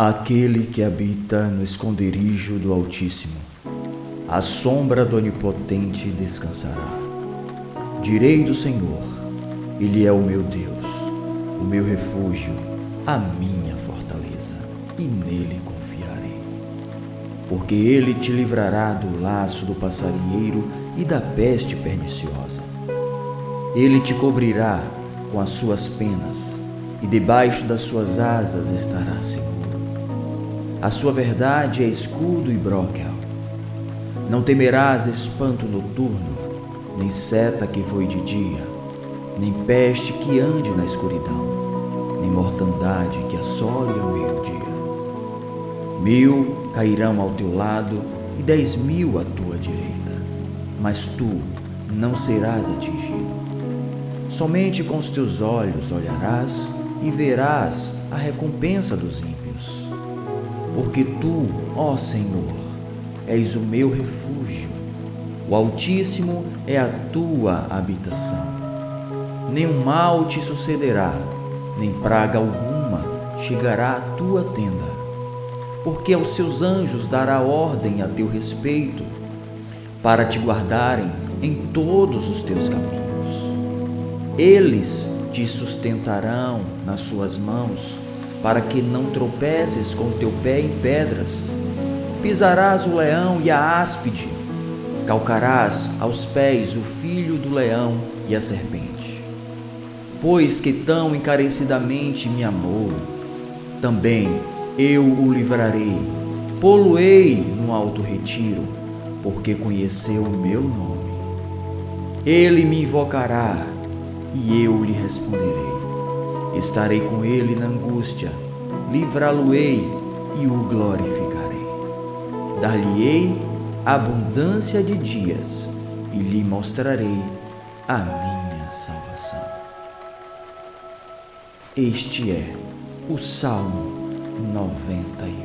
Aquele que habita no esconderijo do Altíssimo, à sombra do Onipotente descansará. Direi do Senhor, Ele é o meu Deus, o meu refúgio, a minha fortaleza, e nele confiarei. Porque Ele te livrará do laço do passarinheiro e da peste perniciosa. Ele te cobrirá com as suas penas, e debaixo das suas asas estará seguro. A sua verdade é escudo e broquel. Não temerás espanto noturno, nem seta que voe de dia, nem peste que ande na escuridão, nem mortandade que assole ao meio-dia. 1000 cairão ao teu lado e 10.000 à tua direita, mas tu não serás atingido. Somente com os teus olhos olharás e verás a recompensa dos ímpios. Porque tu, ó Senhor, és o meu refúgio, o Altíssimo é a tua habitação. Nenhum mal te sucederá, nem praga alguma chegará à tua tenda, porque aos seus anjos dará ordem a teu respeito, para te guardarem em todos os teus caminhos. Eles te sustentarão nas suas mãos, para que não tropeces com teu pé em pedras. Pisarás o leão e a áspide, calcarás aos pés o filho do leão e a serpente. Pois que tão encarecidamente me amou, também eu o livrarei, pô-lo-ei no alto retiro, porque conheceu o meu nome. Ele me invocará, e eu lhe responderei. Estarei com ele na angústia, livrá-lo-ei e o glorificarei. Dar-lhe-ei abundância de dias e lhe mostrarei a minha salvação. Este é o Salmo 91.